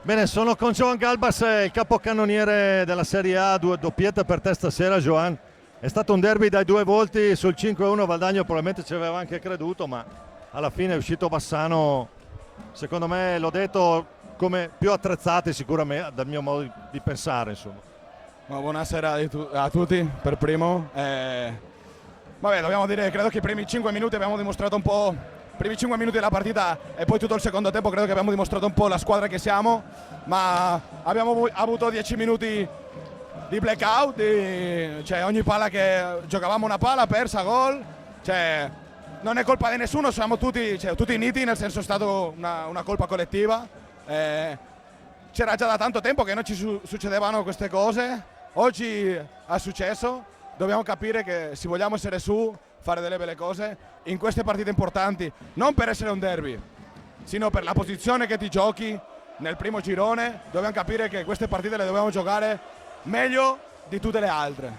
Bene, sono con Joan Galbas, il capocannoniere della Serie A, due doppiette per te stasera, Joan. È stato un derby dai due volti, sul 5-1 Valdagno probabilmente ci aveva anche creduto, ma alla fine è uscito Bassano, secondo me, l'ho detto, come più attrezzati sicuramente, dal mio modo di pensare, insomma. Buonasera a tutti, per primo. Vabbè, dobbiamo dire, credo che i primi 5 minuti abbiamo dimostrato un po', i primi 5 minuti della partita e poi tutto il secondo tempo credo che abbiamo dimostrato un po' la squadra che siamo, ma abbiamo avuto 10 minuti di blackout, cioè ogni palla che giocavamo una palla persa, gol, cioè non è colpa di nessuno, siamo tutti, tutti uniti, nel senso è stata una colpa collettiva. C'era già da tanto tempo che non ci succedevano queste cose, oggi è successo, dobbiamo capire che se vogliamo essere su, fare delle belle cose in queste partite importanti, non per essere un derby, sino per la posizione che ti giochi nel primo girone, dobbiamo capire che queste partite le dobbiamo giocare meglio di tutte le altre.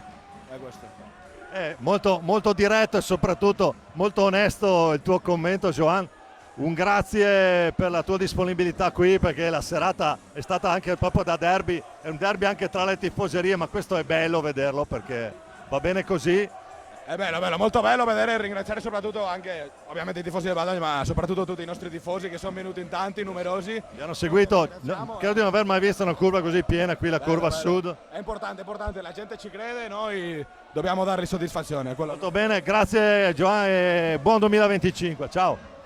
È questo. Molto, molto diretto e soprattutto molto onesto il tuo commento, Joan. Un grazie per la tua disponibilità qui, perché la serata è stata anche proprio da derby, è un derby anche tra le tifoserie, ma questo è bello vederlo perché va bene così. È bello, molto bello vedere e ringraziare soprattutto anche ovviamente i tifosi del Valdagno, ma soprattutto tutti i nostri tifosi che sono venuti in tanti, numerosi. Mi hanno seguito, credo di non aver mai visto una curva così piena, qui la curva sud. È importante, la gente ci crede e noi dobbiamo dargli soddisfazione. Molto bene, grazie Joan e buon 2025, ciao.